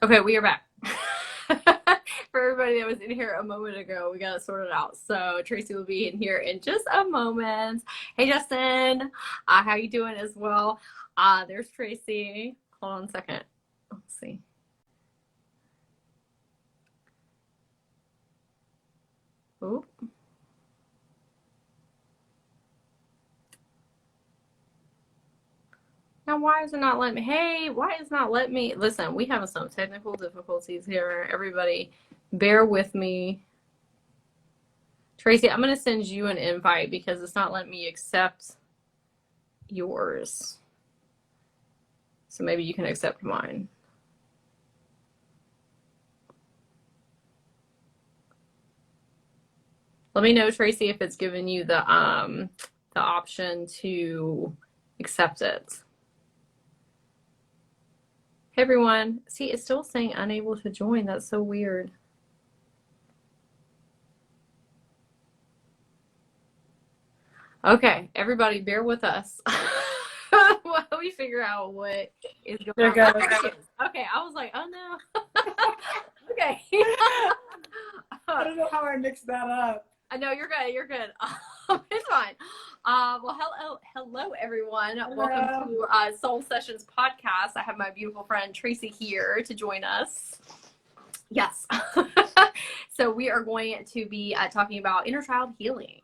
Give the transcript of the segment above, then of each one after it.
Okay, we are back. For everybody that was in here a moment ago, we got it sorted out. So Tracy will be in here in just a moment. Hey, Justin. How you doing as well? There's Tracy. Hold on a second. Let's see. Oop. Now, why is it not letting me? Hey, why is it not letting me? Listen, we have some technical difficulties here. Everybody, bear with me. Tracy, I'm going to send you an invite because it's not letting me accept yours. So maybe you can accept mine. Let me know, Tracy, if it's giving you the option to accept it. Hey everyone. See, it's still saying unable to join. That's so weird. Okay, everybody, bear with us while we figure out what is going on. Okay, I was like, oh no. Okay. I don't know how I mixed that up. I know you're good. You're good. It's fine. Well, hello, everyone. Hello. Welcome to Soul Sessions podcast. I have my beautiful friend Tracy here to join us. Yes. So we are going to be talking about inner child healing.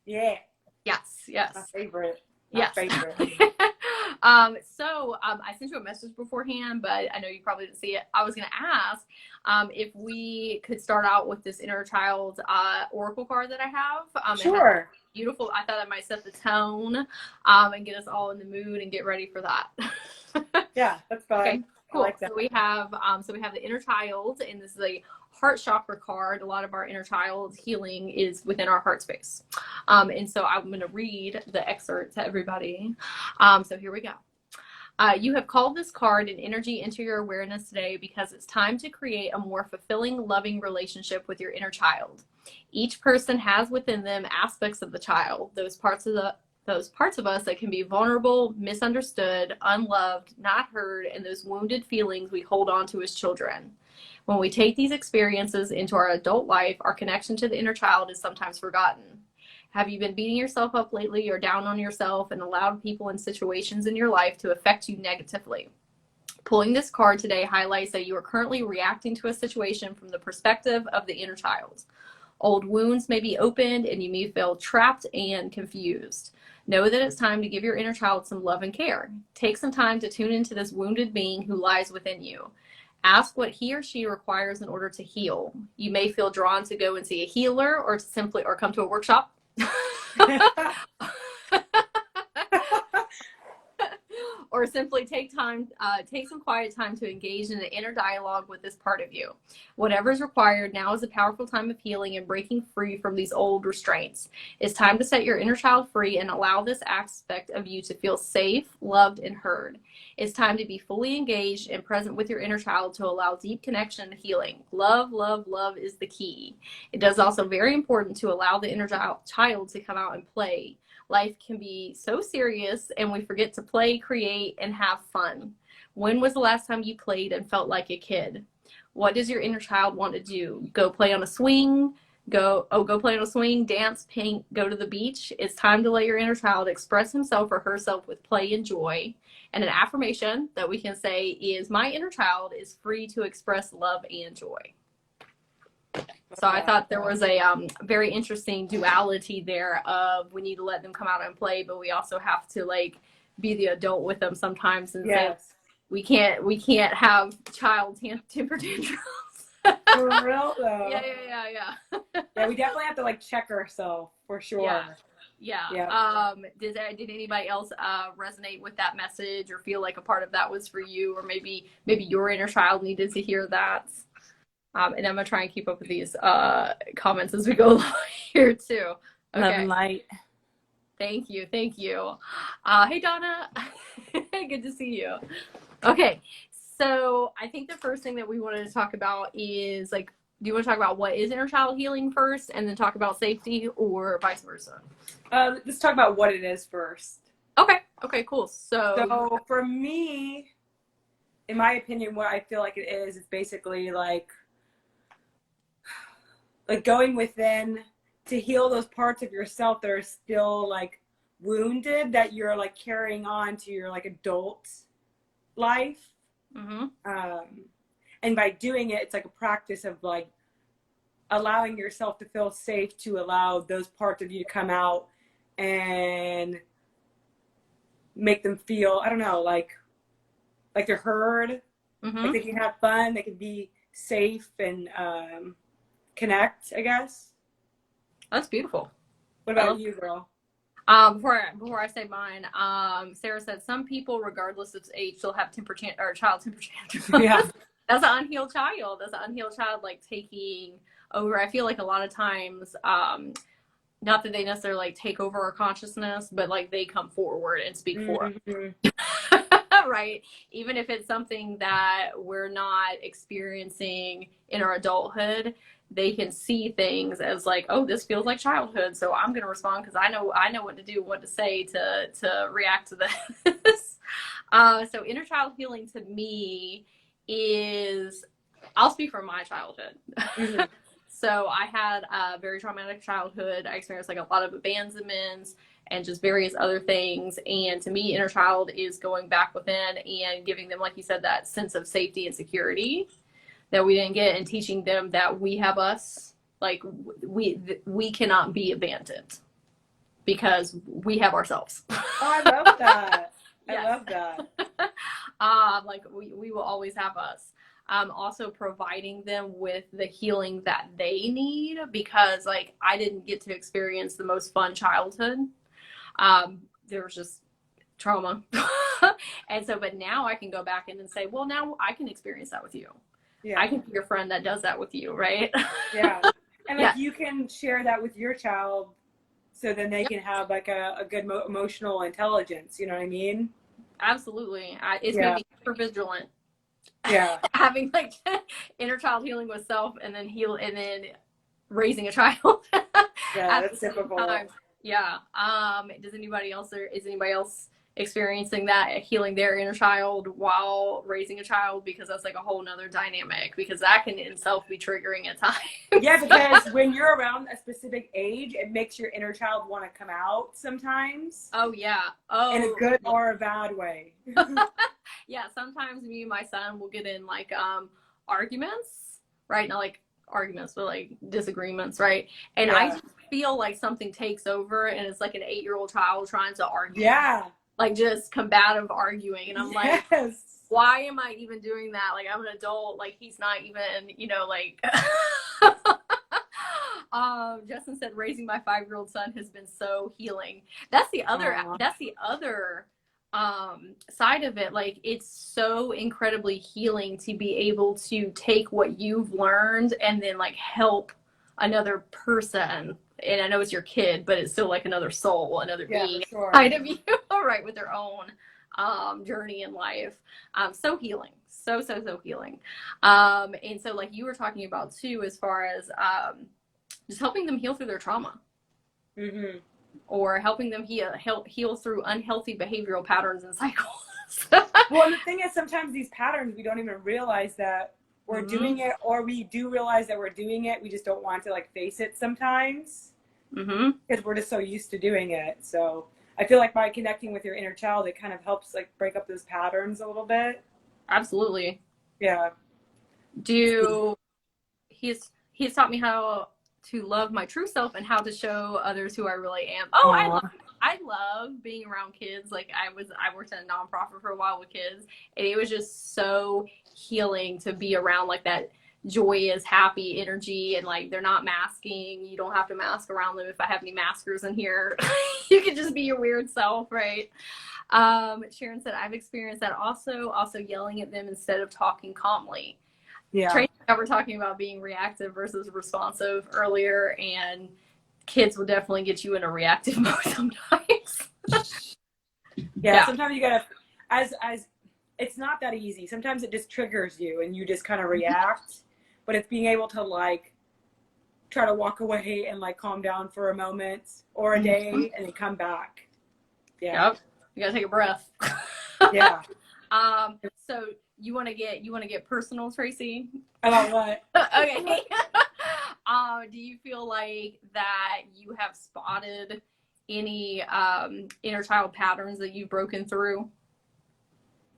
Yeah. Yes. Yes. My favorite. Yes. Favorite. So I sent you a message beforehand, but I know you probably didn't see it. I was going to ask if we could start out with this inner child oracle card that I have. Sure. Beautiful. I thought I might set the tone and get us all in the mood and get ready for that. Yeah, that's fine. Okay, cool. I like that. So we have the inner child, and this is a heart chakra card. A lot of our inner child healing is within our heart space. And so I'm going to read the excerpt to everybody. So here we go. You have called this card and energy into your awareness today because it's time to create a more fulfilling, loving relationship with your inner child. Each person has within them aspects of the child, those parts of us that can be vulnerable, misunderstood, unloved, not heard, and those wounded feelings we hold on to as children. When we take these experiences into our adult life, our connection to the inner child is sometimes forgotten. Have you been beating yourself up lately or down on yourself and allowed people and situations in your life to affect you negatively? Pulling this card today highlights that you are currently reacting to a situation from the perspective of the inner child. Old wounds may be opened and you may feel trapped and confused. Know that it's time to give your inner child some love and care. Take some time to tune into this wounded being who lies within you. Ask what he or she requires in order to heal. You may feel drawn to go and see a healer or come to a workshop. Or simply take some quiet time to engage in an inner dialogue with this part of you. Whatever is required, now is a powerful time of healing and breaking free from these old restraints. It's time to set your inner child free and allow this aspect of you to feel safe, loved, and heard. It's time to be fully engaged and present with your inner child to allow deep connection and healing. Love, love, love is the key. It is also very important to allow the inner child to come out and play. Life can be so serious and we forget to play, create, and have fun. When was the last time you played and felt like a kid? What does your inner child want to do? Go play on a swing? Go play on a swing, dance, paint, go to the beach? It's time to let your inner child express himself or herself with play and joy. And an affirmation that we can say is, my inner child is free to express love and joy. So I thought there was a very interesting duality there of we need to let them come out and play, but we also have to be the adult with them sometimes and say we can't have child temper tantrums. For real though. Yeah. Yeah, we definitely have to check ourselves for sure. Yeah. Did anybody else resonate with that message or feel like a part of that was for you, or maybe your inner child needed to hear that? And I'm going to try and keep up with these comments as we go along here, too. Okay. Love and light. Thank you. Hey, Donna. Good to see you. Okay. So I think the first thing that we wanted to talk about is, do you want to talk about what is inner child healing first and then talk about safety, or vice versa? Let's talk about what it is first. Okay, cool. So for me, in my opinion, what I feel like it is basically like going within to heal those parts of yourself that are still like wounded, that you're like carrying on to your like adult life. Mm-hmm. And by doing it, it's like a practice of like allowing yourself to feel safe to allow those parts of you to come out and make them feel, I don't know, like they're heard, Mm-hmm. like they can have fun, they can be safe and connect, I guess. That's beautiful. What about you, girl? Before I say mine, Sarah said some people, regardless of age, still have child temper tantrums. Yeah. That's an unhealed child. That's an unhealed child, like taking over. I feel like a lot of times, not that they necessarily like take over our consciousness, but like they come forward and speak for us. Right? Even if it's something that we're not experiencing in our adulthood, they can see things as like, oh, this feels like childhood, so I'm going to respond because I know what to do, what to say to react to this. So inner child healing to me is, I'll speak from my childhood. Mm-hmm. So I had a very traumatic childhood. I experienced like a lot of abandonments and just various other things. And to me, inner child is going back within and giving them, like you said, that sense of safety and security that we didn't get, and teaching them that we have us, like we cannot be abandoned because we have ourselves. Oh, I love that. Yes. I love that. Like we will always have us. Also providing them with the healing that they need, because like I didn't get to experience the most fun childhood. There was just trauma. And so, but now I can go back in and say, well, now I can experience that with you. Yeah. I can be your friend that does that with you, right? Yeah. And like you can share that with your child, so then they can have like a good emotional intelligence. You know what I mean? Absolutely. It's going to be super vigilant. Yeah. Having like inner child healing with self, and then raising a child. Yeah, that's typical. Yeah. Is anybody else experiencing that, healing their inner child while raising a child? Because that's like a whole nother dynamic, because that can in itself be triggering at times. Yeah, because when you're around a specific age, it makes your inner child want to come out sometimes. Oh yeah. Oh, in a good or a bad way. Yeah, sometimes me and my son will get in like arguments, right? Not like arguments, but like disagreements, right? And I just feel like something takes over, and it's like an 8-year-old child trying to argue. Yeah. Like just combative arguing. And I'm like, why am I even doing that? Like, I'm an adult. Like, he's not even, like. Justin said, raising my 5-year-old son has been so healing. That's the other side of it. Like, it's so incredibly healing to be able to take what you've learned and then like help another person. And I know it's your kid, but it's still like another soul, another being inside of you, right, with their own journey in life. So healing, so healing. And so like you were talking about too, as far as just helping them heal through their trauma. Mm-hmm. Or helping them heal through unhealthy behavioral patterns and cycles. Well, and the thing is, sometimes these patterns, we don't even realize that we're doing it, or we do realize that we're doing it. We just don't want to like face it sometimes, because we're just so used to doing it. So I feel like by connecting with your inner child, it kind of helps like break up those patterns a little bit. Absolutely. Yeah. He's taught me how to love my true self and how to show others who I really am. Oh, I love being around kids. Like I worked in a nonprofit for a while with kids, and it was just so healing to be around like that joyous, happy energy, and like they're not masking. You don't have to mask around them. If I have any maskers in here, you can just be your weird self, right? Sharon said, I've experienced that also yelling at them instead of talking calmly. Yeah. Traci and I were talking about being reactive versus responsive earlier, and kids will definitely get you in a reactive mode sometimes. Yeah, sometimes you gotta, as it's not that easy. Sometimes it just triggers you and you just kind of react, but it's being able to like try to walk away and like calm down for a moment or a day and then come back. Yeah. Yep. You gotta take a breath. Yeah. So you want to get personal, Tracy? About what? Okay. Do you feel like that you have spotted any inner child patterns that you've broken through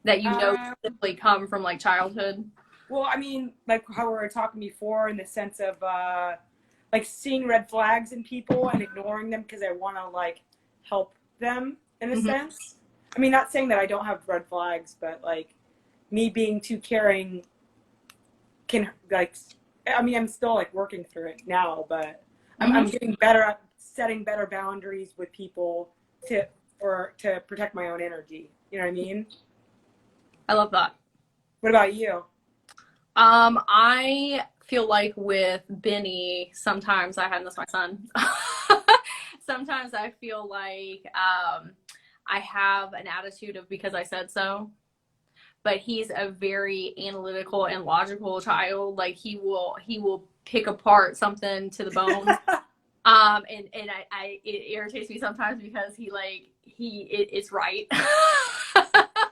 that you know simply come from like childhood? Well, I mean, like how we were talking before, in the sense of like seeing red flags in people and ignoring them because I want to like help them in a sense. I mean, not saying that I don't have red flags, but like me being too caring can like, I mean, I'm still like working through it now, but I'm getting better at setting better boundaries with people to protect my own energy. You know what I mean? I love that. What about you? I feel like with Benny, sometimes and that's my son. Sometimes I feel like I have an attitude of because I said so. But he's a very analytical and logical child. Like he will pick apart something to the bone. And it irritates me sometimes because it's right.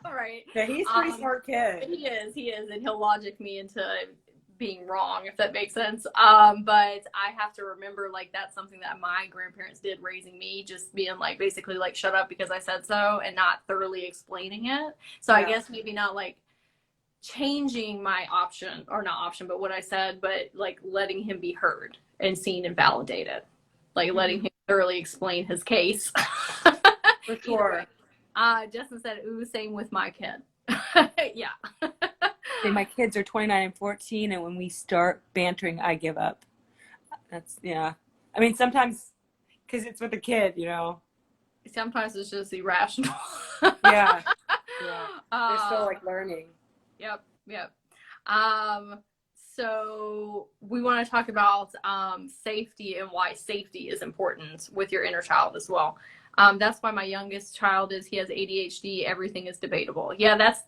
Right. Yeah, he's a pretty smart kid. He is, and he'll logic me into being wrong, if that makes sense. But I have to remember, like, that's something that my grandparents did raising me, just being like, basically like, shut up because I said so, and not thoroughly explaining it. So I guess maybe not like changing my option, or not option, but what I said, but like letting him be heard and seen and validated, like letting him thoroughly explain his case. For sure. Justin said, ooh, same with my kid. Yeah. My kids are 29 and 14, and when we start bantering, I give up. That's, yeah. I mean, sometimes, because it's with a kid, you know. Sometimes it's just irrational. Yeah. They're still, like, learning. Yep. So we want to talk about safety and why safety is important with your inner child as well. That's why my youngest child he has ADHD. Everything is debatable. Yeah, that's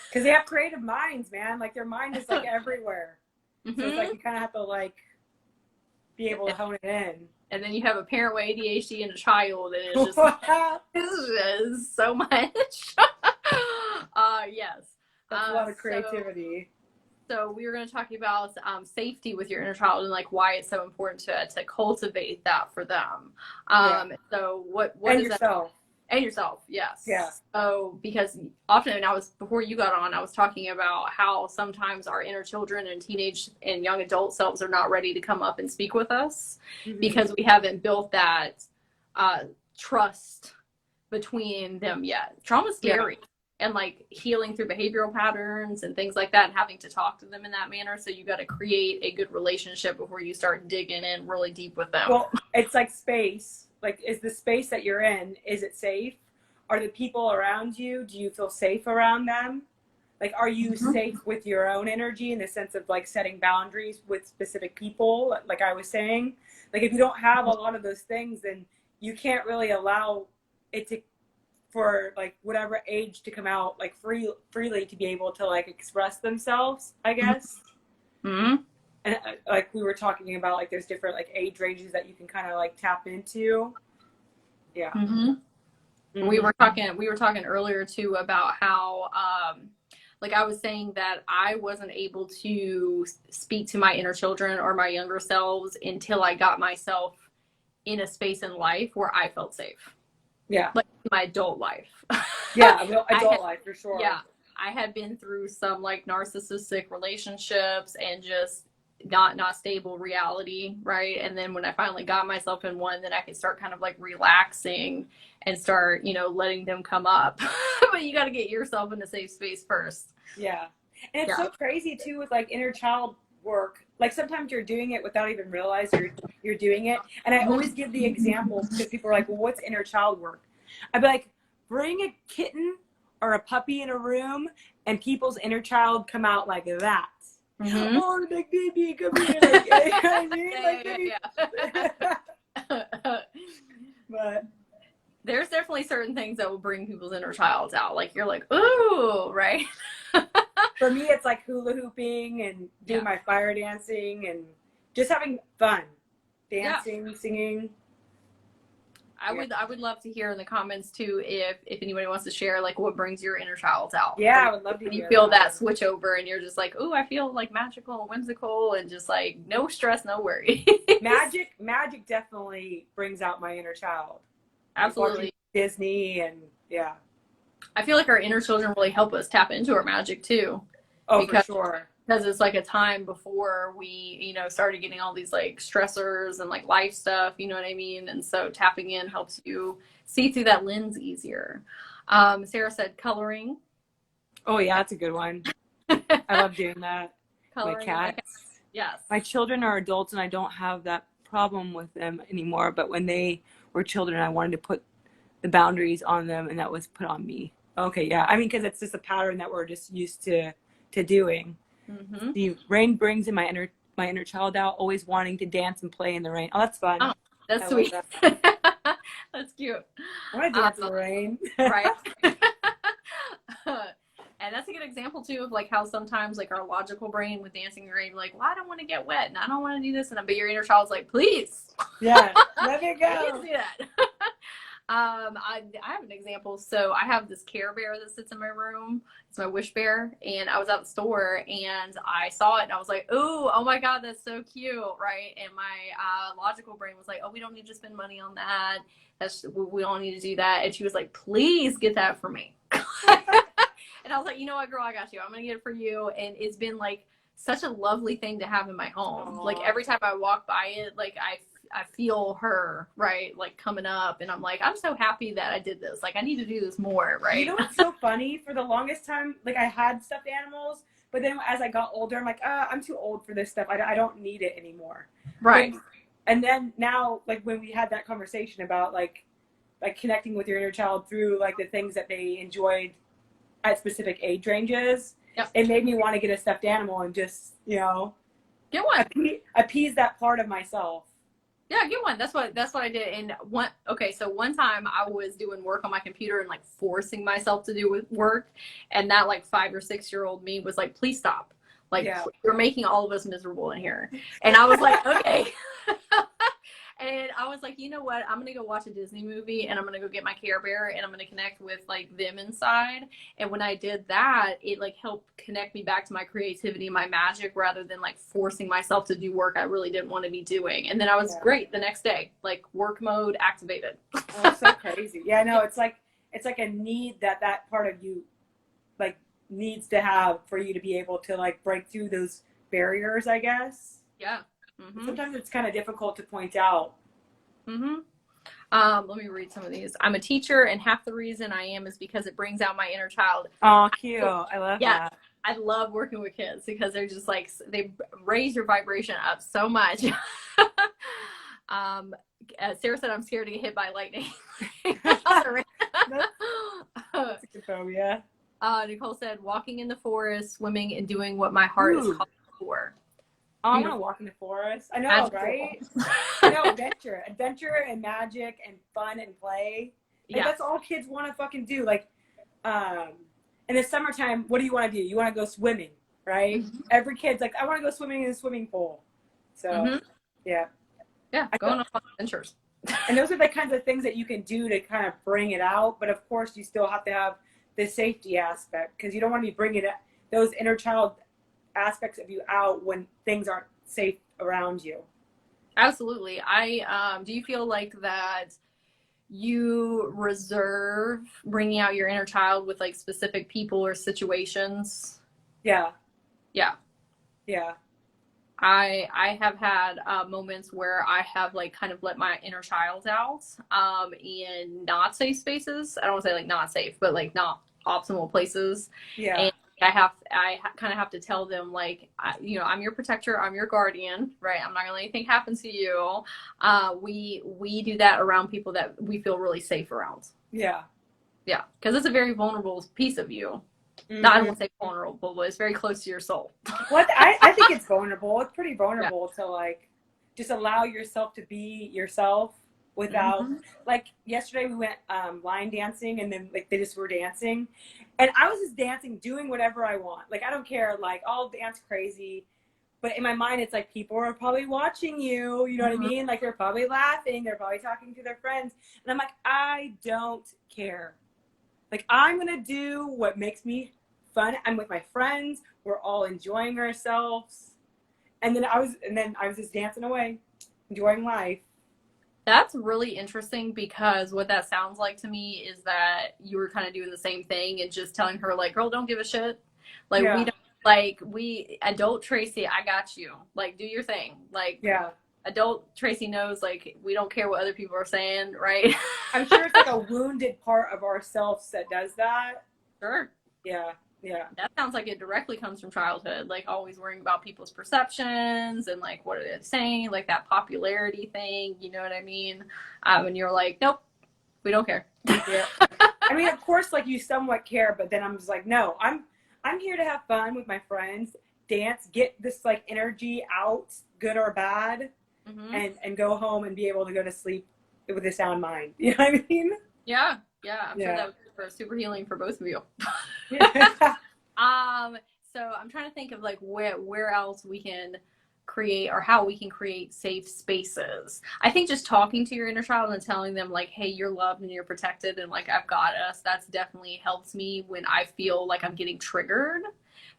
because they have creative minds, man. Like their mind is like everywhere. So it's like you kind of have to like be able to hone it in. And then you have a parent with ADHD and a child, and it's just this is so much. Yes, that's a lot of creativity. So we were going to talk about safety with your inner child and like why it's so important to cultivate that for them. So what and is yourself. That? And yourself, yes. Yeah. So because often, before you got on, I was talking about how sometimes our inner children and teenage and young adult selves are not ready to come up and speak with us because we haven't built that trust between them yet. Trauma's scary. Yeah. And like healing through behavioral patterns and things like that, and having to talk to them in that manner. So you got to create a good relationship before you start digging in really deep with them. Well, it's like space. Like, is the space that you're in, is it safe? Are the people around you, do you feel safe around them? Like, are you safe with your own energy in the sense of like setting boundaries with specific people? Like I was saying, like if you don't have a lot of those things, then you can't really allow it to, for like whatever age to come out like freely to be able to like express themselves, I guess. And like we were talking about, like there's different like age ranges that you can kind of like tap into. Yeah. We were talking earlier too about how like I was saying that I wasn't able to speak to my inner children or my younger selves until I got myself in a space in life where I felt safe. Yeah. Like my adult life. Yeah, adult life for sure. Yeah. I had been through some like narcissistic relationships and just not stable reality, right? And then when I finally got myself in one, then I could start kind of like relaxing and start, letting them come up. But you got to get yourself in a safe space first. Yeah. And it's so crazy too with like inner child work. Like sometimes you're doing it without even realizing you're doing it. And I always give the example because people are like, well, what's inner child work? I'd be like, bring a kitten or a puppy in a room and people's inner child come out like that. Oh, big baby, come here. Like, you know what I mean? But there's definitely certain things that will bring people's inner childs out. Like you're like, ooh, right? For me, it's like hula hooping and doing my fire dancing and just having fun, dancing, singing. I would love to hear in the comments too if anybody wants to share like what brings your inner child out. Yeah, like, I would love to when hear you feel that. that switch over and you're just like, oh, I feel like magical and whimsical and just like no stress, no worry. Magic definitely brings out my inner child. Absolutely. Like Disney and yeah. I feel like our inner children really help us tap into our magic too. Oh, for sure. Because it's like a time before we, you know, started getting all these like stressors and like life stuff, you know what I mean? And so tapping in helps you see through that lens easier. Sarah said coloring. Oh yeah, that's a good one. I love doing that. Coloring. My cats. Yes. My children are adults and I don't have that problem with them anymore. But when they were children, I wanted to put the boundaries on them, and that was put on me. Okay, yeah. I mean, because it's just a pattern that we're just used to doing. Mm-hmm. The rain brings in my inner child out, always wanting to dance and play in the rain. Oh, that's fun. Oh, that's I sweet. That. That's cute. I want to dance in the rain. Right. And that's a good example too of like how sometimes like our logical brain with dancing in the rain, like, well, I don't want to get wet and I don't want to do this, and but your inner child's like, please. Yeah, let me go. Please do that. I have an example. So I have this Care Bear that sits in my room. It's my wish bear. And I was at the store and I saw it and I was like, oh my God, that's so cute. Right. And my logical brain was like, oh, we don't need to spend money on that. We don't need to do that. And she was like, please get that for me. And I was like, you know what, girl, I got you. I'm going to get it for you. And it's been like such a lovely thing to have in my home. Aww. Like every time I walk by it, like I feel her, right, like coming up, and I'm like, I'm so happy that I did this. Like, I need to do this more, right? You know what's so funny? For the longest time, like, I had stuffed animals, but then as I got older, I'm like, I'm too old for this stuff. I don't need it anymore. Right. And then now, like, when we had that conversation about, like connecting with your inner child through, like, the things that they enjoyed at specific age ranges, yep. It made me want to get a stuffed animal and just, you know, get one. Appease that part of myself. Yeah, get one. That's what I did. And so one time I was doing work on my computer and like forcing myself to do work, and that like 5 or 6 year old me was like, please stop. Like, yeah. You're making all of us miserable in here. And I was like, okay. And I was like, you know what? I'm going to go watch a Disney movie and I'm going to go get my Care Bear and I'm going to connect with like them inside. And when I did that, it like helped connect me back to my creativity, my magic, rather than like forcing myself to do work I really didn't want to be doing. And then I was great the next day, like work mode activated. That's so crazy. Yeah, no, it's like a need that part of you like needs to have for you to be able to like break through those barriers, I guess. Yeah. Mm-hmm. Sometimes it's kind of difficult to point out. Mm-hmm. Let me read some of these. I'm a teacher, and half the reason I am is because it brings out my inner child. Oh, cute. I love that. I love working with kids because they're just like, they raise your vibration up so much. Sarah said, I'm scared to get hit by lightning. That's a good phobia. Nicole said, walking in the forest, swimming, and doing what my heart is calling for. Oh, I want to walk in the forest. I know, magical. Right? I know, adventure and magic and fun and play. Like, that's all kids want to fucking do. Like, in the summertime, what do you want to do? You want to go swimming, right? Mm-hmm. Every kid's like, I want to go swimming in a swimming pool. So, yeah, going on adventures. And those are the kinds of things that you can do to kind of bring it out. But of course, you still have to have the safety aspect because you don't want to be bringing those inner child aspects of you out when things aren't safe around you. Absolutely. Do you feel like that you reserve bringing out your inner child with like specific people or situations? Yeah. I have had moments where I have like kind of let my inner child out in not safe spaces. I don't want to say like not safe, but like not optimal places. Yeah. And I kind of have to tell them like, you know, I'm your protector, I'm your guardian, right? I'm not gonna let anything happen to you. We do that around people that we feel really safe around. Yeah. Yeah, because it's a very vulnerable piece of you. Mm-hmm. No, I don't want to say vulnerable, but it's very close to your soul. What I think it's vulnerable. It's pretty vulnerable to like just allow yourself to be yourself without like yesterday we went line dancing and then like they just were dancing and I was just dancing, doing whatever I want. Like I don't care, like I'll dance crazy, but in my mind, it's like people are probably watching you. You know what I mean? Like they're probably laughing. They're probably talking to their friends. And I'm like, I don't care. Like I'm going to do what makes me fun. I'm with my friends. We're all enjoying ourselves. And then I was just dancing away, enjoying life. That's really interesting because what that sounds like to me is that you were kind of doing the same thing and just telling her like, girl, don't give a shit. Like Yeah. we don't like adult Traci, I got you. Like do your thing. Like Yeah. adult Traci knows like we don't care what other people are saying, right? I'm sure it's like a wounded part of ourselves that does that. Sure. Yeah. Yeah. That sounds like it directly comes from childhood, like always worrying about people's perceptions and like what are they saying, like that popularity thing, you know what I mean? And you're like, nope, we don't care. Yeah. I mean, of course, like you somewhat care, but then I'm just like, no, I'm here to have fun with my friends, dance, get this like energy out, good or bad, and go home and be able to go to sleep with a sound mind. You know what I mean? Yeah, I'm sure that was super healing for both of you. Yeah. So I'm trying to think of like where else we can create or how we can create safe spaces. I think just talking to your inner child and telling them like, hey, you're loved and you're protected and like I've got us, that's definitely helps me when I feel like I'm getting triggered,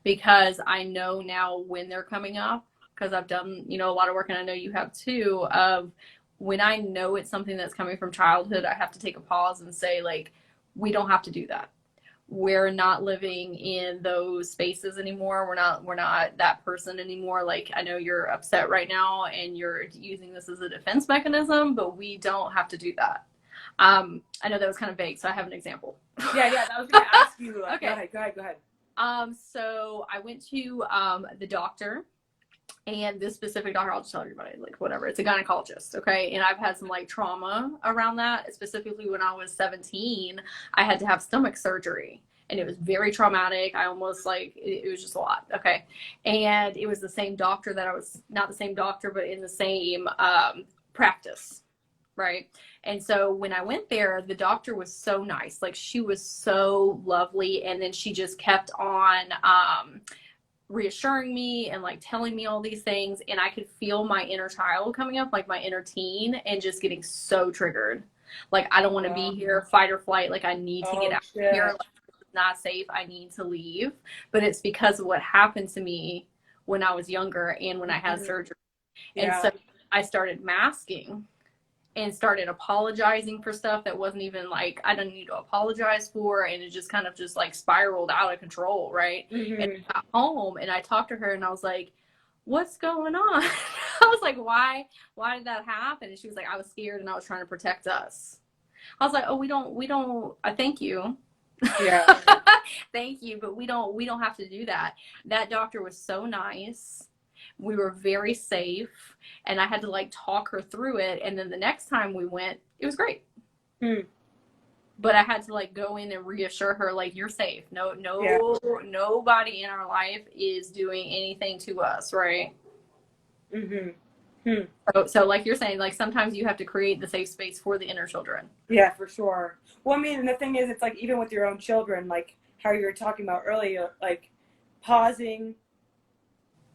because I know now when they're coming up, because I've done, you know, a lot of work, and I know you have too, of when I know it's something that's coming from childhood, I have to take a pause and say like, we don't have to do that. We're not living in those spaces anymore. We're not that person anymore. Like I know you're upset right now and you're using this as a defense mechanism, but we don't have to do that. I know that was kind of vague, so I have an example. Yeah. I was going to ask you. Okay. Go ahead. So I went to the doctor. And this specific doctor, I'll just tell everybody, like, whatever. It's a gynecologist, okay? And I've had some, like, trauma around that. Specifically, when I was 17, I had to have stomach surgery. And it was very traumatic. I almost, like, it was just a lot, okay? And it was the same doctor that I was, not the same doctor, but in the same practice, right? And so when I went there, the doctor was so nice. Like, she was so lovely. And then she just kept on reassuring me and like telling me all these things, and I could feel my inner child coming up, like my inner teen, and just getting so triggered. Like I don't want to be here, fight or flight, like I need to get out of here, like it's not safe, I need to leave. But it's because of what happened to me when I was younger and when I had surgery. And so I started masking and started apologizing for stuff that wasn't even like I didn't need to apologize for, and it just kind of just like spiraled out of control, right? And I got home and I talked to her and I was like, what's going on? I was like, why did that happen? And she was like, I was scared and I was trying to protect us. I was like, oh, we don't thank you. Yeah. Thank you, but we don't have to do that. That doctor was so nice. We were very safe, and I had to like talk her through it. And then the next time we went, it was great. But I had to like go in and reassure her, like, you're safe. Nobody in our life is doing anything to us, right? So like you're saying, like sometimes you have to create the safe space for the inner children. Yeah, for sure. Well, I mean, the thing is, it's like even with your own children, like how you were talking about earlier, like pausing,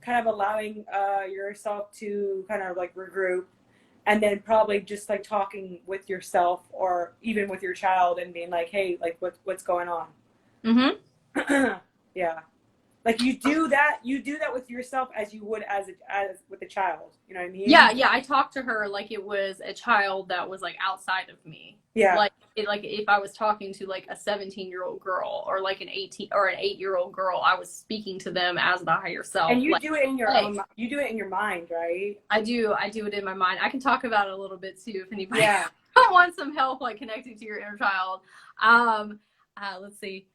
kind of allowing yourself to kind of like regroup, and then probably just like talking with yourself or even with your child and being like, hey, like what's going on? Yeah. Like you do that with yourself as you would as with a child. You know what I mean? Yeah. I talked to her like it was a child that was like outside of me. Yeah. Like if I was talking to like a 17-year-old girl or like an 18 or an 8-year-old girl, I was speaking to them as the higher self. And you like, do it in your own. You do it in your mind, right? I do it in my mind. I can talk about it a little bit too if anybody Yeah. wants some help like connecting to your inner child. Let's see.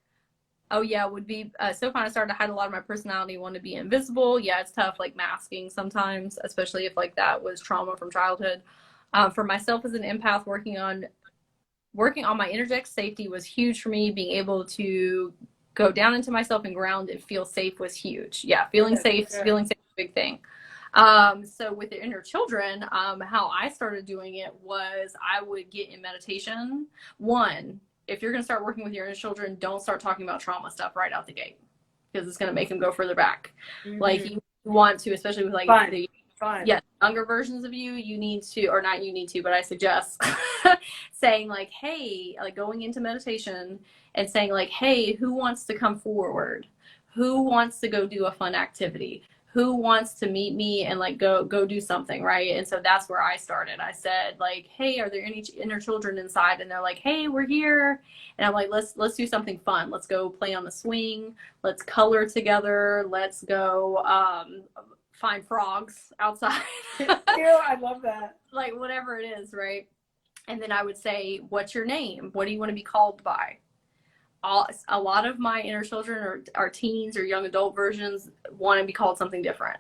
Oh yeah, would be so fun. I started to hide a lot of my personality, want to be invisible. Yeah, it's tough, like masking sometimes, especially if like that was trauma from childhood. For myself as an empath, working on my energetic safety was huge for me. Being able to go down into myself and ground and feel safe was huge. Yeah, feeling safe is a big thing. So with the inner children, how I started doing it was I would get in meditation. One, if you're going to start working with your inner children, don't start talking about trauma stuff right out the gate, because it's going to make them go further back. Like you want to, especially with like Fun. the Fun. younger versions of you, you need to, or not you need to, but I suggest saying like, hey, like going into meditation and saying like, hey, who wants to come forward? Who wants to go do a fun activity? Who wants to meet me and like go do something, right? And so that's where I started. I said like, hey, are there any inner children inside? And they're like, hey, we're here. And I'm like, let's do something fun. Let's go play on the swing. Let's color together. Let's go find frogs outside. Ew, I love that. Like whatever it is, right? And then I would say, what's your name? What do you want to be called by? A lot of my inner children are teens or young adult versions want to be called something different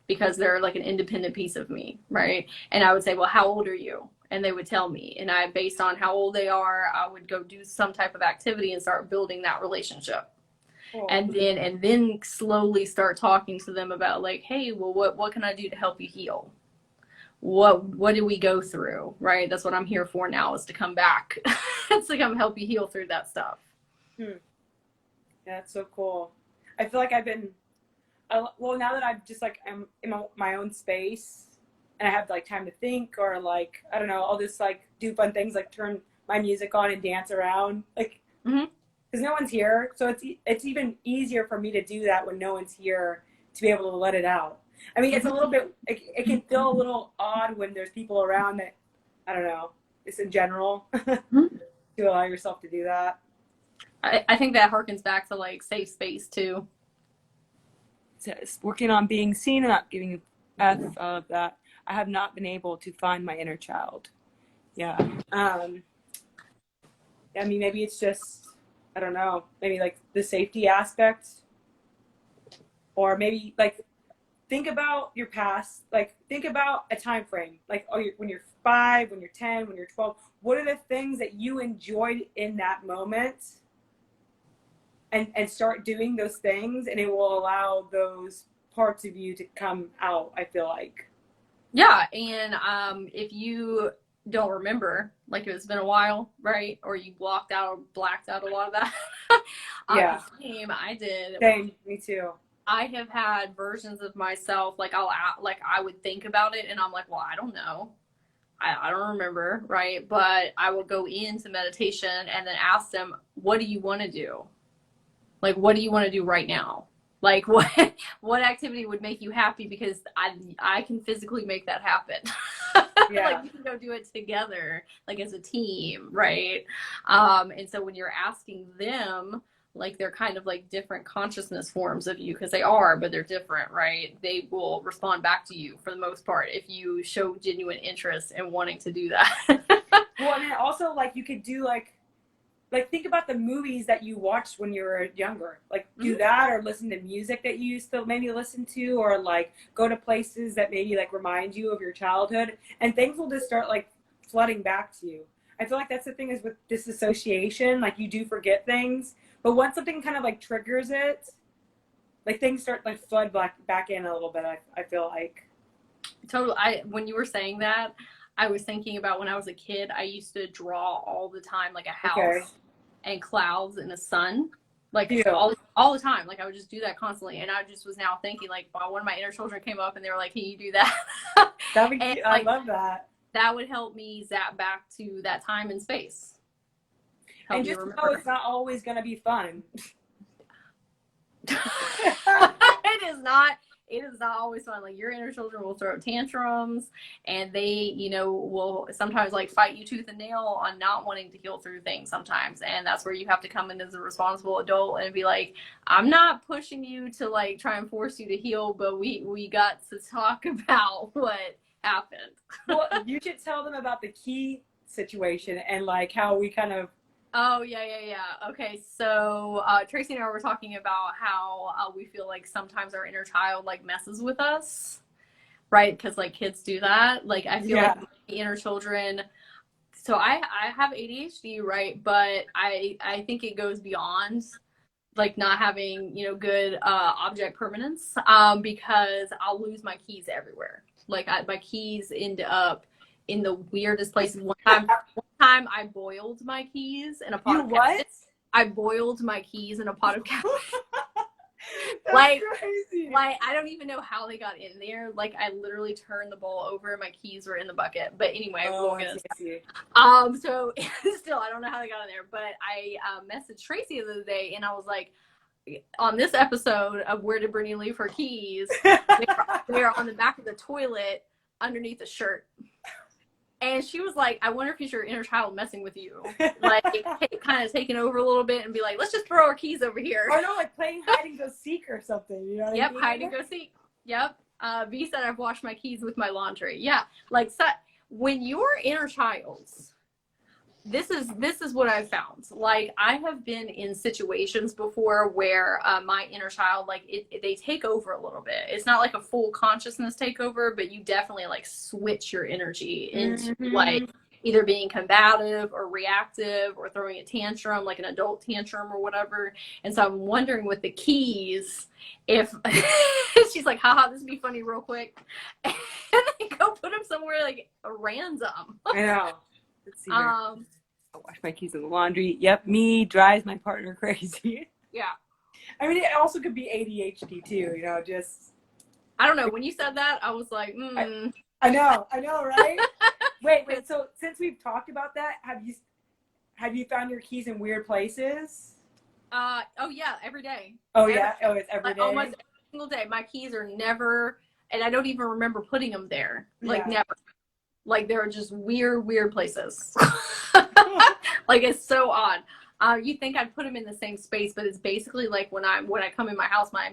because they're like an independent piece of me, right? And I would say, well, how old are you? And they would tell me. And I, based on how old they are, I would go do some type of activity and start building that relationship. Cool. And then slowly start talking to them about like, hey, well, what can I do to help you heal? What did we go through, right? That's what I'm here for now, is to come back. It's to come help you heal through that stuff. Yeah, that's so cool. I feel like I've been, well, now that I've just like, I'm in my own space and I have like time to think, or like, I don't know, I'll just like do fun things, like turn my music on and dance around, like, because no one's here. So it's even easier for me to do that when no one's here, to be able to let it out. I mean, it's a little bit, it can feel a little odd when there's people around that, I don't know, just in general, to allow yourself to do that. I think that harkens back to like safe space too. So it's working on being seen and not giving a F of that. I have not been able to find my inner child. Yeah. I mean, maybe it's just, I don't know, maybe like the safety aspect, or maybe like think about your past, like think about a time frame, like when you're 5, when you're 10, when you're 12, what are the things that you enjoyed in that moment? And start doing those things, and it will allow those parts of you to come out, I feel like. Yeah, and if you don't remember, like it's been a while, right? Or you blacked out a lot of that. Yeah. Same, I did. Same, me too. I have had versions of myself, like I would think about it, and I'm like, well, I don't know. I don't remember, right? But I will go into meditation and then ask them, what do you want to do? Like, what do you want to do right now? Like, what activity would make you happy? Because I can physically make that happen. Yeah. Like, we can go do it together, like as a team, right? And so when you're asking them, like they're kind of like different consciousness forms of you, because they are, but they're different, right? They will respond back to you for the most part if you show genuine interest in wanting to do that. Well, and then also like you could do like think about the movies that you watched when you were younger. Like do that, or listen to music that you used to maybe listen to, or like go to places that maybe like remind you of your childhood, and things will just start like flooding back to you. I feel like that's the thing is with disassociation, like you do forget things, but once something kind of like triggers it, like things start like flood back in a little bit, I feel like. Totally. When you were saying that, I was thinking about when I was a kid, I used to draw all the time, like a house and clouds and a sun, like all the time. Like I would just do that constantly. And I just was now thinking like, wow, one of my inner children came up and they were like, can you do that? That'd be, I love that. That would help me zap back to that time and space. And just know it's not always going to be fun. It is not. It is not always fun. Like your inner children will throw tantrums, and they, will sometimes like fight you tooth and nail on not wanting to heal through things sometimes. And that's where you have to come in as a responsible adult and be like, I'm not pushing you to like try and force you to heal, but we got to talk about what happened. Well, you should tell them about the key situation and like how we kind of. Oh, yeah. Okay, so Traci and I were talking about how we feel like sometimes our inner child like messes with us, right? Because like kids do that. Like I feel like the inner children. So I have ADHD, right? But I think it goes beyond like not having good object permanence, because I'll lose my keys everywhere. Like my keys end up in the weirdest places. One time I boiled my keys in a pot of cabbage. I boiled my keys in a pot of cabbage. That's crazy. Like, I don't even know how they got in there. Like, I literally turned the bowl over and my keys were in the bucket. But anyway, we'll get into that. So still, I don't know how they got in there. But I messaged Traci the other day and I was like, on this episode of Where Did Brittany Leave Her Keys, they're on the back of the toilet underneath the shirt. And she was like, I wonder if it's your inner child messing with you. Like, kind of taking over a little bit and be like, let's just throw our keys over here. Or no, like playing hide and go seek or something. You know what I mean? Hide and go seek. Yep. V said I've washed my keys with my laundry. Yeah. Like, so, when you're inner child, this is what I've found. Like, I have been in situations before where my inner child, like, they take over a little bit. It's not like a full consciousness takeover, but you definitely like switch your energy into like either being combative or reactive or throwing a tantrum, like an adult tantrum or whatever. And so I'm wondering with the keys, if she's like, haha, this would be funny real quick. And then go put them somewhere like random. I know. Let's see here. I wash my keys in the laundry. Yep, me drives my partner crazy. Yeah. I mean, it also could be ADHD too, you know, just. I don't know. When you said that, I was like, I know, right? Wait. So since we've talked about that, have you found your keys in weird places? Oh yeah, every day. Oh yeah? Oh, it's every day? Almost every single day. My keys are never, and I don't even remember putting them there. Like, never. Like, they're just weird places. Like, it's so odd. You think I'd put them in the same space, but it's basically like when I come in my house, my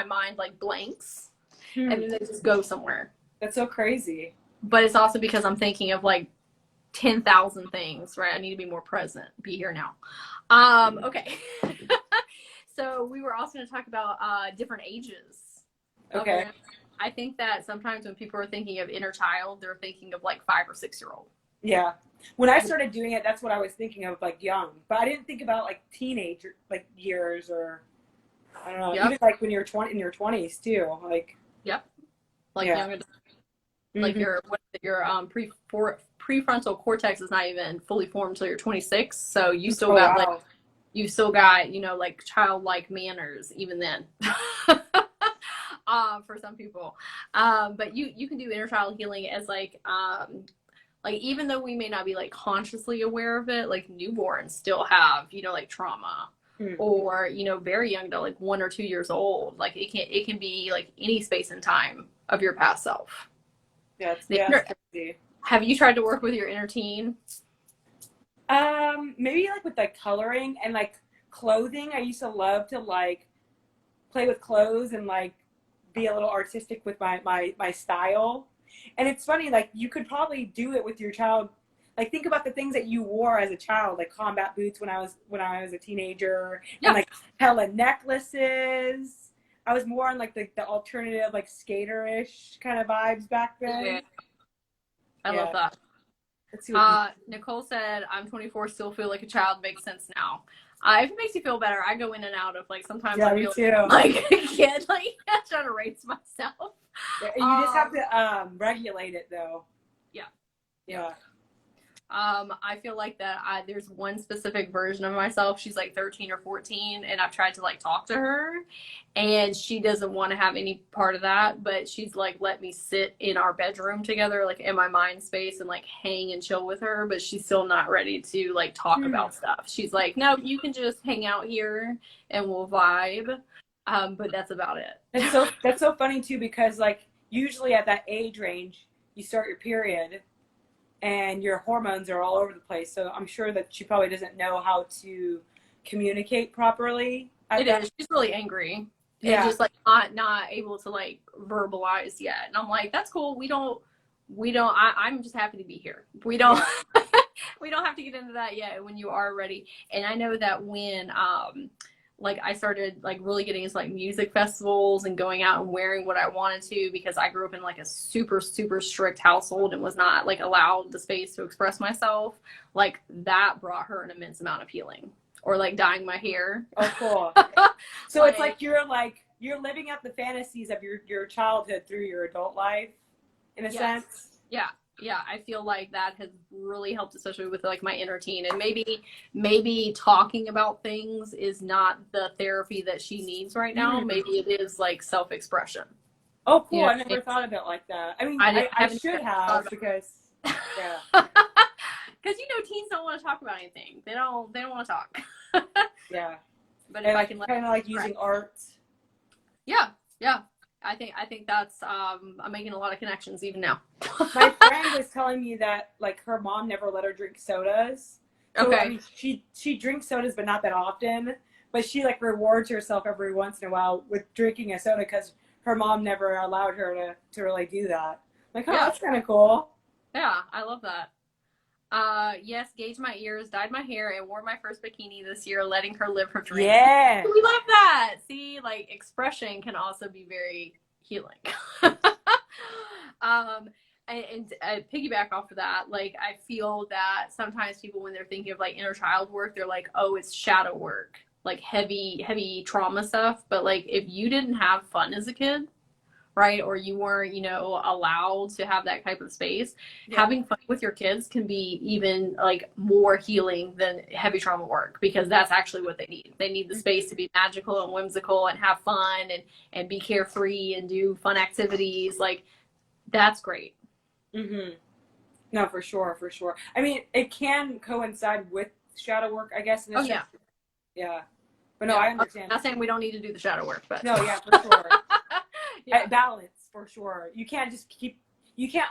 mind like blanks, and then they just go somewhere. That's so crazy. But it's also because I'm thinking of like 10,000 things, right? I need to be more present. Be here now. Okay. So we were also going to talk about different ages. Okay. I think that sometimes when people are thinking of inner child, they're thinking of like 5 or 6 year old. Yeah. When I started doing it, that's what I was thinking of, like young. But I didn't think about like teenage like years or I don't know, even like when you're in your 20s too. Like. Yep. Like young adult. Like your prefrontal cortex is not even fully formed until you're 26. So you still got you know, like childlike manners even then. For some people. But you can do inner child healing as like even though we may not be like consciously aware of it, like newborns still have, you know, like trauma. Or, you know, very young to like 1 or 2 years old. Like it can be like any space and time of your past self. Crazy. Have you tried to work with your inner teen? Maybe like with like coloring and like clothing. I used to love to like play with clothes and like be a little artistic with my style. And it's funny, like you could probably do it with your child. Like think about the things that you wore as a child, like combat boots when I was a teenager, and like hella necklaces. I was more on like the alternative, like skater-ish kind of vibes back then. Yeah. I love that. Let's see what Nicole said, I'm 24, still feel like a child. Makes sense now. If it makes you feel better, I go in and out of like sometimes I feel like a kid, like trying to raise myself. Yeah, you just have to regulate it though. Yeah. I feel like that there's one specific version of myself. She's like 13 or 14, and I've tried to like talk to her, and she doesn't want to have any part of that, but she's like let me sit in our bedroom together, like in my mind space, and like hang and chill with her, but she's still not ready to like talk about stuff. She's like, no, you can just hang out here and we'll vibe, but that's about it. That's so funny too, because like usually at that age range you start your period and your hormones are all over the place. So I'm sure that she probably doesn't know how to communicate properly. She's really angry. And just like not able to like verbalize yet. And I'm like, that's cool. I'm just happy to be here. We don't have to get into that yet when you are ready. And I know that when like I started like really getting into like music festivals and going out and wearing what I wanted to, because I grew up in like a super, super strict household and was not like allowed the space to express myself. Like that brought her an immense amount of healing. Or like dyeing my hair. Oh, cool. So it's like you're living out the fantasies of your childhood through your adult life in a sense. Yeah. Yeah, I feel like that has really helped, especially with like my inner teen. And maybe talking about things is not the therapy that she needs right now. Maybe it is like self-expression. Oh, cool. You know I what I never mean? thought of it like that. I mean, I I haven't should even thought have about because, yeah. because teens don't want to talk about anything. They don't want to talk. Yeah. But And if I like can let kind of like right. using art. Yeah, yeah. I think that's I'm making a lot of connections even now. My friend was telling me that like her mom never let her drink sodas. So Okay. I mean, she drinks sodas, but not that often. But she like rewards herself every once in a while with drinking a soda because her mom never allowed her to really do that. Like, oh, Yeah. that's kind of cool. Yeah, I love that. Yes, gauged my ears, dyed my hair, and wore my first bikini this year, letting her live her dreams. Yeah. We love that. See, like expression can also be very healing. And piggyback off of that, like I feel that sometimes people, when they're thinking of like inner child work, they're like, oh, it's shadow work, like heavy trauma stuff. But like if you didn't have fun as a kid, right, or you weren't, allowed to have that type of space, having fun with your kids can be even like more healing than heavy trauma work, because that's actually what they need. They need the space to be magical and whimsical and have fun and be carefree and do fun activities. Like that's great. Mm-hmm. No, for sure, for sure. I mean, it can coincide with shadow work, I guess. Oh yeah. Yeah. But no, I understand. I'm not saying we don't need to do the shadow work, but no, yeah, for sure. Yeah. Balance, for sure. You can't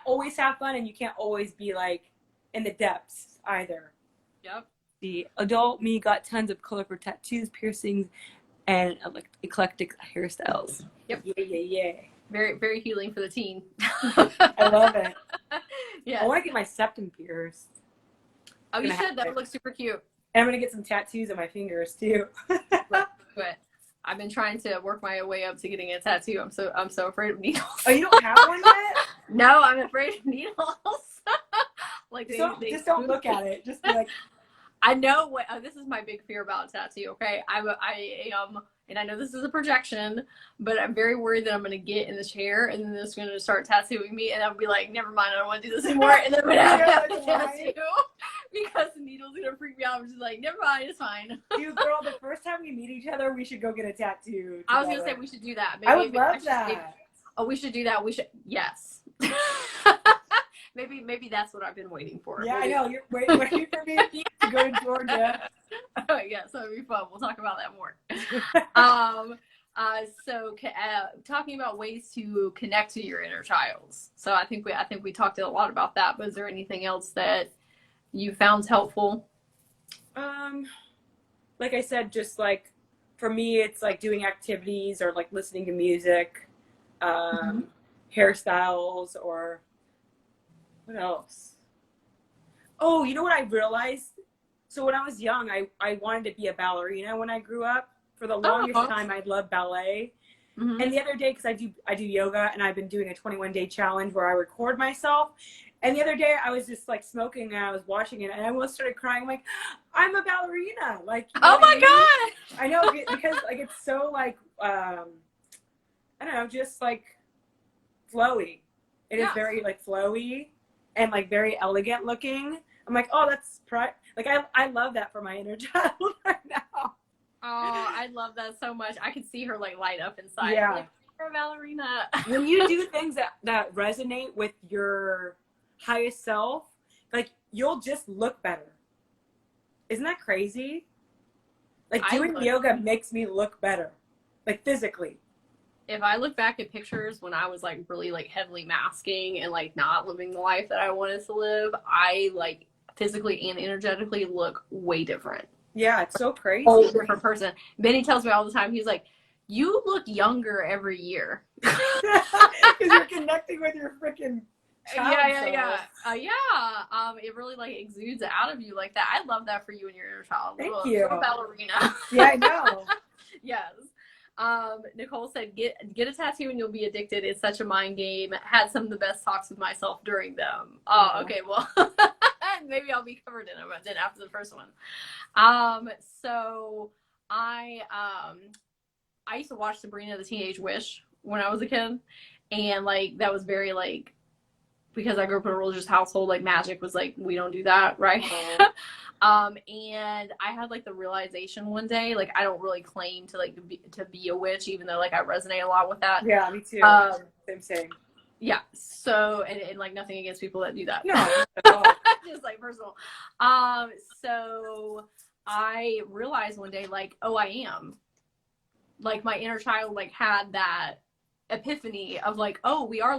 always have fun, and you can't always be like in the depths either. Yep. The adult me got tons of colorful tattoos, piercings, and eclectic hairstyles. Yep. Yeah. Very, very healing for the teen. I love it. Yeah. I want to get my septum pierced. Oh, you should. That would look super cute. And I'm going to get some tattoos on my fingers, too. But I've been trying to work my way up to getting a tattoo. I'm so afraid of needles. Oh, you don't have one yet? No, I'm afraid of needles. Like just don't look at it. Just be like, I know what this is my big fear about a tattoo. Okay, I am, and I know this is a projection, but I'm very worried that I'm going to get in the chair and then it's going to start tattooing me, and I'll be like, never mind, I don't want to do this anymore, and then I'm going to have a tattoo because the needle's going to freak me out. I'm just like, never mind, it's fine. You girl, the first time we meet each other, we should go get a tattoo together. I was going to say we should do that. Maybe, I would love that. We should do that. Yes. Maybe that's what I've been waiting for. Yeah, maybe. I know. You're waiting for me to go to Georgia. Oh, yeah, so it'll be fun. We'll talk about that more. So talking about ways to connect to your inner child. So I think we talked a lot about that. But is there anything else that you found helpful? Like I said, just like for me, it's like doing activities or like listening to music, hairstyles, or what else? Oh, you know what I realized? So when I was young, I wanted to be a ballerina when I grew up. For the longest time, I loved ballet. Mm-hmm. And the other day, because I do yoga, and I've been doing a 21-day challenge where I record myself. And the other day, I was just like smoking, and I was watching it, and I almost started crying. I'm like, I'm a ballerina! Like, oh my god! I know, because like it's so like I don't know, just like flowy. It is very like flowy and like very elegant looking. I'm like, oh, that's like I love that for my inner child right now. Oh, I love that so much. I could see her like light up inside. Yeah. Like, you're a ballerina. When you do things that resonate with your highest self, like you'll just look better. Isn't that crazy? Like doing yoga makes me look better, like physically. If I look back at pictures when I was like really like heavily masking and like not living the life that I wanted to live, I like physically and energetically look way different. Yeah, it's so crazy. Whole different person. Benny tells me all the time, he's like, you look younger every year. Because you're connecting with your freaking child self. It really like exudes out of you like that. I love that for you and your inner child. Thank you. Little ballerina. Yeah, I know. Yes. Nicole said, get a tattoo and you'll be addicted. It's such a mind game. Had some of the best talks with myself during them. Oh, okay. Well, maybe I'll be covered in them then after the first one. So I used to watch Sabrina the Teenage Witch when I was a kid, and like that was very like because I grew up in a religious household, like magic was like, we don't do that, right? And I had like the realization one day, like I don't really claim to like to be a witch, even though like I resonate a lot with that. Yeah, me too. Same. Yeah. So, and like nothing against people that do that. No, not at all. Just like personal. So I realized one day, like, oh, I am. Like my inner child, like had that epiphany of like, oh, we are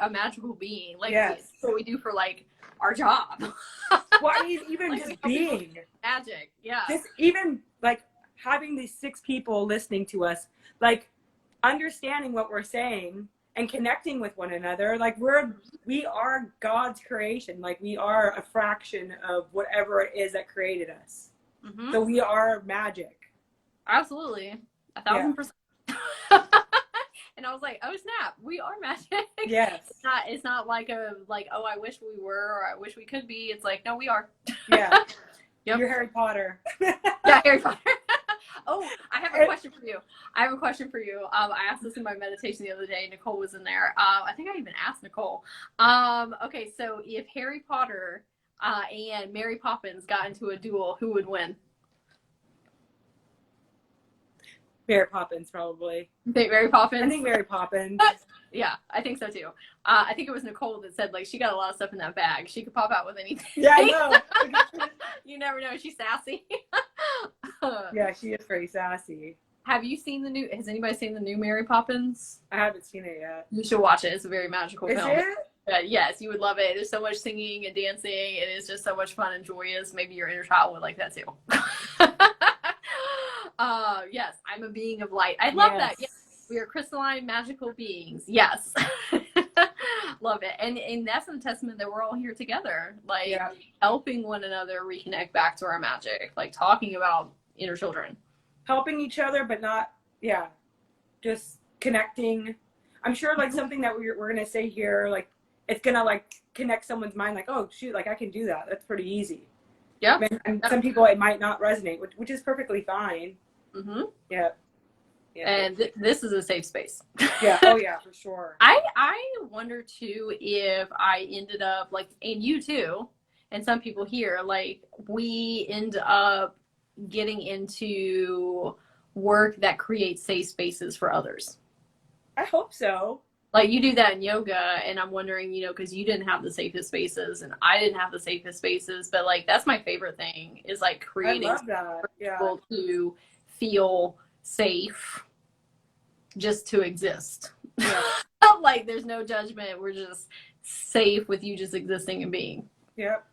a magical being. Like, Yes. That's what we do for like our job. Well, I mean, even like, just being magic. Yeah. Just even like having these 6 people listening to us, like understanding what we're saying and connecting with one another. Like we are God's creation. Like we are a fraction of whatever it is that created us. So we are magic. Absolutely. 1,000%. And I was like, oh snap, we are magic. Yes. It's not like oh, I wish we were, or I wish we could be. It's like, no, we are. Yeah. Yep. You're Harry Potter. Yeah, Harry Potter. Oh, I have a question for you. I asked this in my meditation the other day. Nicole was in there. I think I even asked Nicole. Okay, so if Harry Potter and Mary Poppins got into a duel, who would win? Mary Poppins, probably. You think Mary Poppins? I think Mary Poppins. Yeah, I think so too. I think it was Nicole that said like she got a lot of stuff in that bag. She could pop out with anything. Yeah, I know. You never know. She's sassy. Yeah, she is very sassy. Has anybody seen the new Mary Poppins? I haven't seen it yet. You should watch it. It's a very magical Is film. it? Yes, you would love it. There's so much singing and dancing. It is just so much fun and joyous. Maybe your inner child would like that too. Yes, I'm a being of light. I love that. Yes, we are crystalline, magical beings. Yes. Love it. And that's a testament that we're all here together, like helping one another reconnect back to our magic, like talking about inner children. Helping each other, but not, just connecting. I'm sure like something that we're going to say here, like it's going to like connect someone's mind, like, oh shoot, like I can do that. That's pretty easy. Yeah. And some people it might not resonate, which is perfectly fine. Mm-hmm. Yeah. And this is a safe space. Yeah. Oh yeah, for sure. I wonder too if I ended up like, and you too, and some people here, like we end up getting into work that creates safe spaces for others. I hope so. Like you do that in yoga, and I'm wondering, because you didn't have the safest spaces and I didn't have the safest spaces, but like that's my favorite thing is like creating for people to feel safe just to exist. Yeah. Like there's no judgment. We're just safe with you just existing and being. Yep.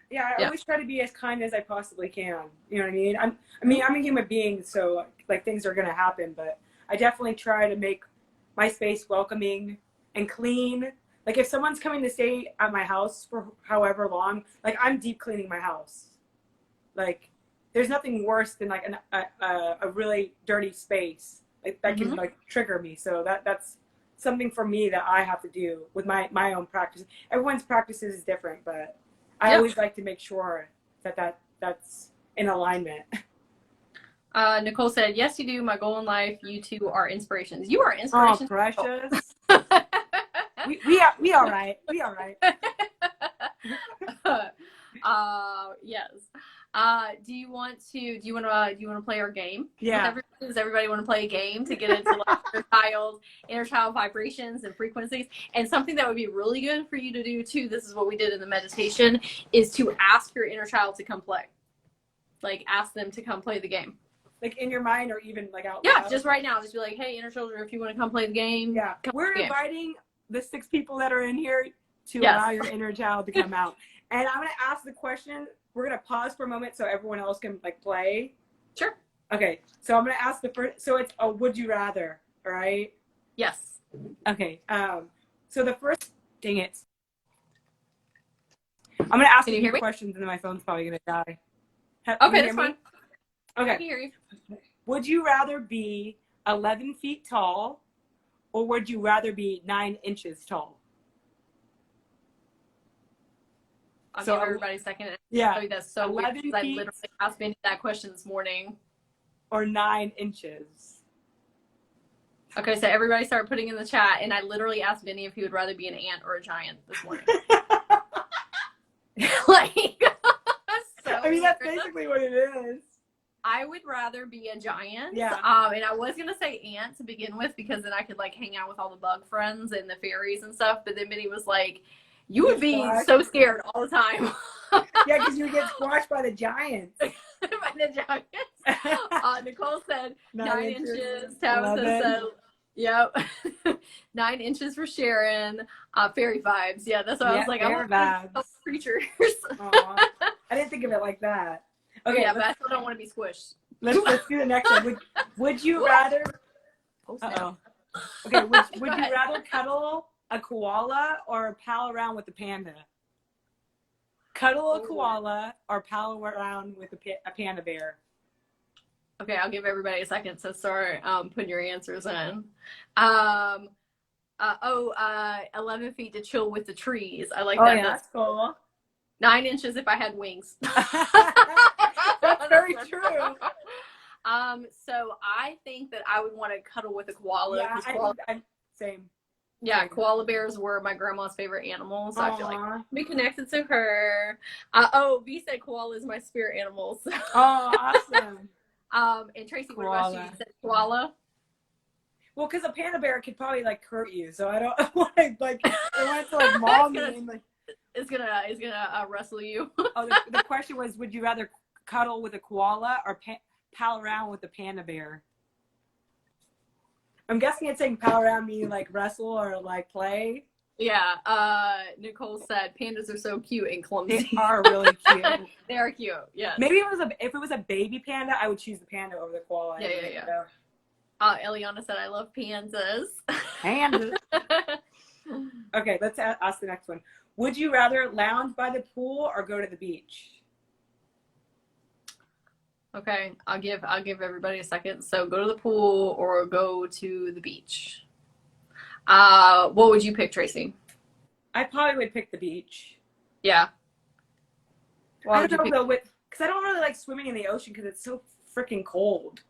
Yeah, I always try to be as kind as I possibly can. You know what I mean? I'm a human being, so like things are gonna happen, but I definitely try to make my space welcoming and clean. Like if someone's coming to stay at my house for however long, like I'm deep cleaning my house. Like there's nothing worse than like a really dirty space. Like that can like trigger me. So that's something for me that I have to do with my own practice. Everyone's practices is different, but I always like to make sure that's in alignment. Nicole said, yes, you do. My goal in life, you two are inspirations. You are inspirations. Oh, precious. we all right. We all right. Yes. Do you want to play our game? Yeah. Does everybody want to play a game to get into like inner child vibrations and frequencies? And something that would be really good for you to do too, this is what we did in the meditation, is to ask your inner child to come play. Like ask them to come play the game. Like in your mind or even like out loud? Yeah, just right now. Just be like, hey, inner children, if you want to come play the game. Yeah. We're inviting the 6 people that are in here to allow your inner child to come out. And I'm going to ask the question. We're going to pause for a moment so everyone else can like play. Sure. Okay. So I'm going to ask the first. So it's a would you rather, all right? Yes. Okay. So the first, dang it. I'm going to ask you questions and then my phone's probably going to die. Okay, that's fine. Okay. I can hear you. Would you rather be 11 feet tall or would you rather be 9 inches tall? I'll give everybody a second. Yeah. That's so weird because I literally asked Benny that question this morning. Or 9 inches. Okay, so everybody started putting in the chat, and I literally asked Vinny if he would rather be an ant or a giant this morning. Like, so I mean, that's weird. basically what it is. I would rather be a giant. Yeah. And I was gonna say ant to begin with because then I could like hang out with all the bug friends and the fairies and stuff. But then Vinny was like, "You would be so scared all the time." Yeah, because you would get squashed by the giants. By the giants. Nicole said 9 inches. Tabitha said, "Yep, 9 inches for Sharon." Fairy vibes. Yeah, that's what I was like. I want creatures. I didn't think of it like that. Okay, yeah, but I still don't want to be squished. Let's do the next one. Would you rather? Uh-oh. Okay, would you rather cuddle a koala or pal around with a panda? Cuddle a koala or pal around with a panda bear? Okay, I'll give everybody a second to start putting your answers in. 11 feet to chill with the trees. I like that. Oh, yeah, that's cool. 9 inches if I had wings. That's very true. So I think that I would want to cuddle with a koala. Yeah, same. Yeah, koala bears were my grandma's favorite animals. So I feel like I'd be connected to her. V said koala is my spirit animal. So. Oh, awesome. And Tracy, what about you? You said koala? Well, because a panda bear could probably like hurt you, so I don't want to like. I want to like maul me and like. It's gonna wrestle you. Oh, the question was, would you rather cuddle with a koala or pal around with a panda bear? I'm guessing it's saying pal around meaning like wrestle or like play. Yeah. Nicole said pandas are so cute and clumsy. They are really cute. They are cute. Yeah. Maybe if it was a baby panda, I would choose the panda over the koala. Yeah. Eliana said, "I love pandas." Pandas. Okay, let's ask the next one. Would you rather lounge by the pool or go to the beach? Okay, I'll give everybody a second. So go to the pool or go to the beach. What would you pick, Tracy? I probably would pick the beach. Yeah. I don't know though, because I don't really like swimming in the ocean because it's so freaking cold.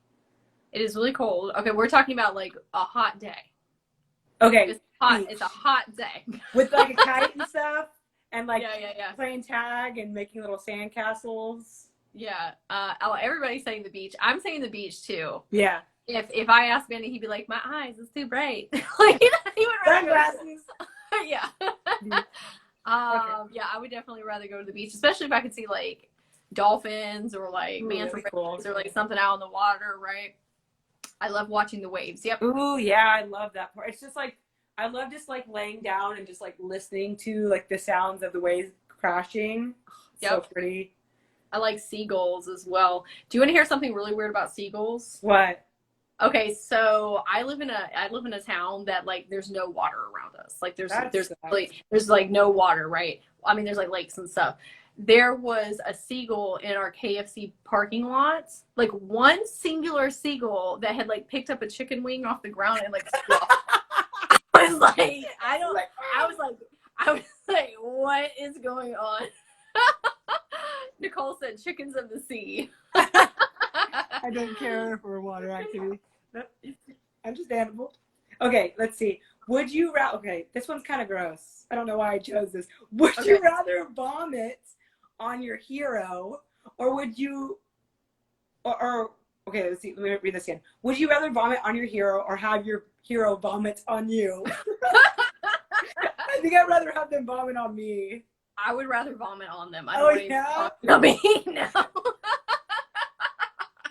It is really cold. Okay, we're talking about like a hot day. Okay. It's hot. Beach. It's a hot day. With like a kite and stuff, and like yeah. playing tag and making little sand castles. Yeah. Everybody's saying the beach. I'm saying the beach too. Yeah. If I asked Benny, he'd be like, "My eyes, it's too bright." Like he would rather sunglasses. Yeah. Okay. Yeah, I would definitely rather go to the beach, especially if I could see like dolphins or like manta rays or like something out in the water, right? I love watching the waves. Yep. Ooh, yeah, I love that part. It's just like I love just like laying down and just like listening to like the sounds of the waves crashing. It's so pretty. I like seagulls as well. Do you want to hear something really weird about seagulls? What? Okay, so I live in a town that like there's no water around us. Like there's like no water, right? I mean there's like lakes and stuff. There was a seagull in our KFC parking lot, like one singular seagull that had like picked up a chicken wing off the ground and like I was like, what is going on? Nicole said chickens of the sea. I don't care for water activity. Understandable. Okay, let's see. Would you rather? Okay, this one's kind of gross. I don't know why I chose this. Would you rather vomit on your hero, or would you? Or okay, let's see. Let me read this again. Would you rather vomit on your hero or have your hero vomit on you? I think I'd rather have them vomit on me. I would rather vomit on them. I don't on me. No.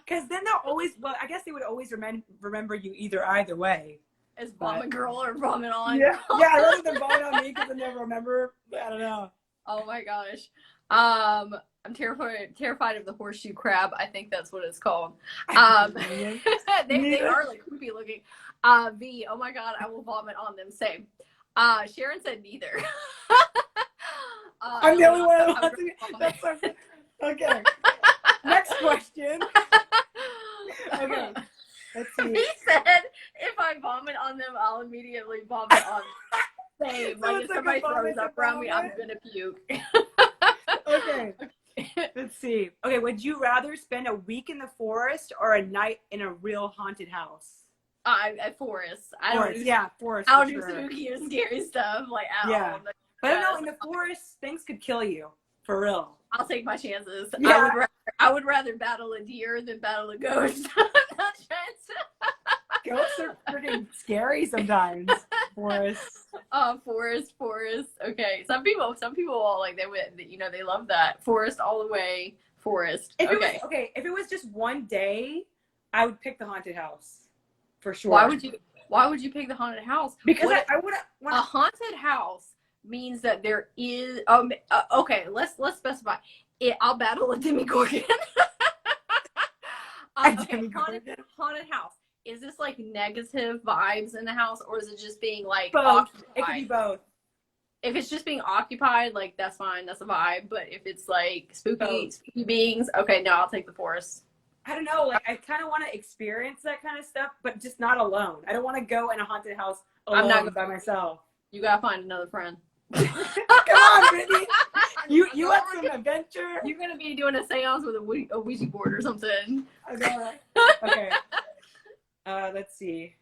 Because then they'll always, well, I guess they would always remember you either way. As vomit girl or vomit on. Yeah, I'd rather than vomit on me because I never remember. I don't know. Oh my gosh. I'm terrified of the horseshoe crab. I think that's what it's called. They are like creepy looking. V, oh my god, I will vomit on them. Same. Sharon said neither. I'm the only one who wants to. That's so good. Okay. Next question. Okay. Let's see. He said, if I vomit on them, I'll immediately vomit on them. Same. So like if somebody throws up around me, I'm gonna puke. Okay. Let's see. Okay, would you rather spend a week in the forest or a night in a real haunted house? Forest. Forest. I For don't do sure. spooky or scary stuff like at Yeah. all. But I don't know, in the forest, things could kill you. For real. I'll take my chances. Yeah. I would rather battle a deer than battle a ghost. I'm not trying to. Ghosts are freaking scary sometimes. Forests. Forest. Okay. Some people like they would, they love that. Forest all the way. Forest. Okay. If it was just one day, I would pick the haunted house. For sure. Why would you pick the haunted house? Because I would a haunted house means that there is okay, let's specify it. I'll battle a demigorgon. Okay, haunted house. Is this like negative vibes in the house, or is it just being like both? Occupied? It could be both. If it's just being occupied, like that's fine, that's a vibe. But if it's like spooky beings, okay, no, I'll take the forest. I don't know, like I kind of want to experience that kind of stuff, but just not alone. I don't want to go in a haunted house alone. I'm not by myself. You gotta find another friend. Come on, Brittany. You want some adventure? You're gonna be doing a seance with a Ouija board or something. Okay. Let's see.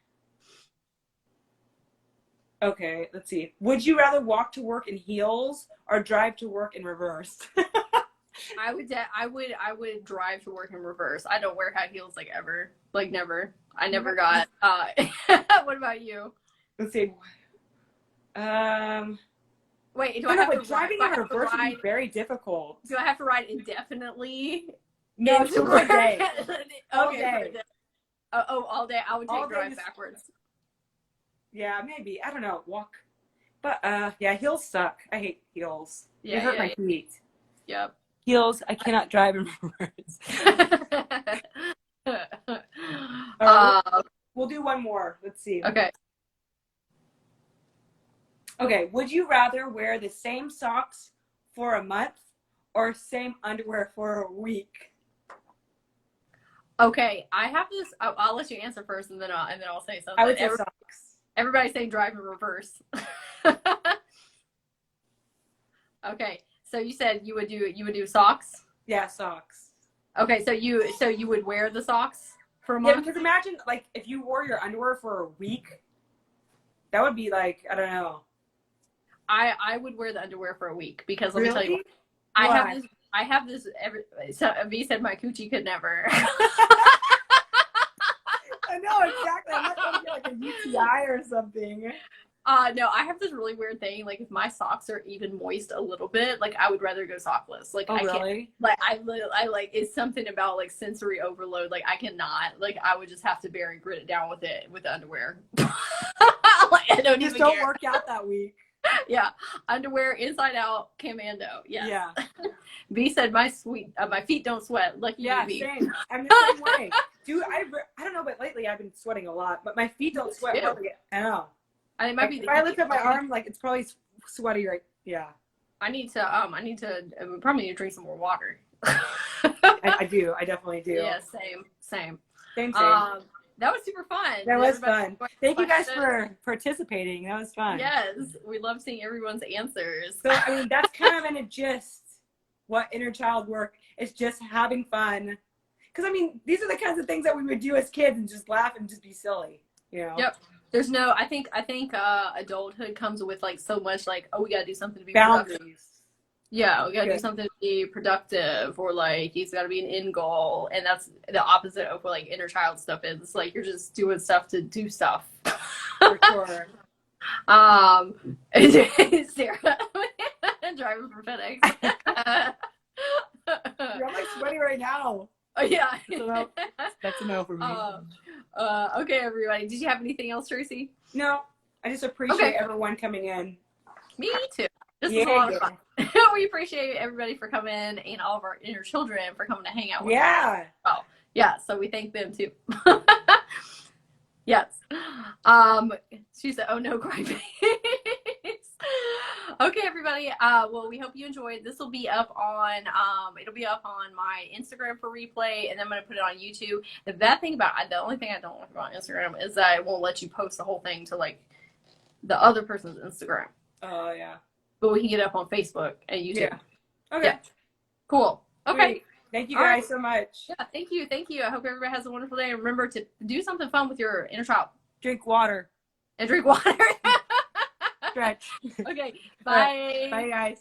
Okay, let's see. Would you rather walk to work in heels or drive to work in reverse? I would drive to work in reverse. I don't wear high heels like ever. Like never. I never got what about you? Let's see. Wait, driving in reverse would be very difficult. Do I have to ride indefinitely? No, it's for a day. All day. All day. I would take drive backwards. Yeah, maybe. I don't know. Walk. But yeah, heels suck. I hate heels. Yeah, they hurt my feet. Yep. Heels, I cannot drive in reverse. We'll do one more. Let's see. Okay. Okay, would you rather wear the same socks for a month or same underwear for a week? Okay, I have this. I'll let you answer first, and then I'll say something. I would say socks. Everybody's saying drive in reverse. Okay, so you said you would do socks? Yeah, socks. Okay, so you would wear the socks for a month? Yeah, because imagine like if you wore your underwear for a week, that would be like, I don't know. I would wear the underwear for a week because let me tell you what, I have this so V said my coochie could never. I know, exactly. I'm not going to get like a UTI or something. No, I have this really weird thing. Like, if my socks are even moist a little bit, like, I would rather go sockless. Like, I can't. Like, I like, it's something about, like, sensory overload. Like, I cannot. Like, I would just have to bear and grit it down with the underwear. Like, I don't just even don't care. Work out that week. Yeah. Underwear, inside out, commando. Yes. Yeah. V said, my feet don't sweat. Lucky you, V. Same. I'm the same way. Dude, I don't know, but lately I've been sweating a lot. But my feet don't sweat. I know. And it might be if I lift up my arm, like it's probably sweaty, right? Yeah. We probably need to drink some more water. I do. I definitely do. Yeah, same. That was super fun. That was fun. Thank you guys for participating. That was fun. Yes, we love seeing everyone's answers. So I mean, that's kind of in a gist what inner child work is, just having fun. Because I mean, these are the kinds of things that we would do as kids and just laugh and just be silly. You know. Yep. There's no. I think adulthood comes with like so much like, oh, we gotta do something to be boundaries. Productive. Yeah, we gotta do something to be productive, or like it's gotta be an end goal, and that's the opposite of what like inner child stuff is. It's like you're just doing stuff to do stuff. For sure. Sarah driving for FedEx. You're like sweaty right now. Oh yeah. That's a no for me. Okay, everybody. Did you have anything else, Traci? No, I just appreciate everyone coming in. Me too. This is a lot of fun. We appreciate everybody for coming, and all of our inner children for coming to hang out with us. Oh, yeah. So we thank them too. Yes. She said, "Oh no, cry face." Okay, everybody. Well, we hope you enjoyed. This will be up on it'll be up on my Instagram for replay, and then I'm gonna put it on YouTube. The only thing I don't like about Instagram is that it won't let you post the whole thing to like the other person's Instagram. Oh yeah. But we can get it up on Facebook and YouTube. Yeah. Okay. Yeah. Cool. Okay. Great. Thank you All guys right. so much. Yeah, thank you. Thank you. I hope everybody has a wonderful day. Remember to do something fun with your inner child Drink water. and drink water. Stretch. Okay. All right. Bye. Bye, guys.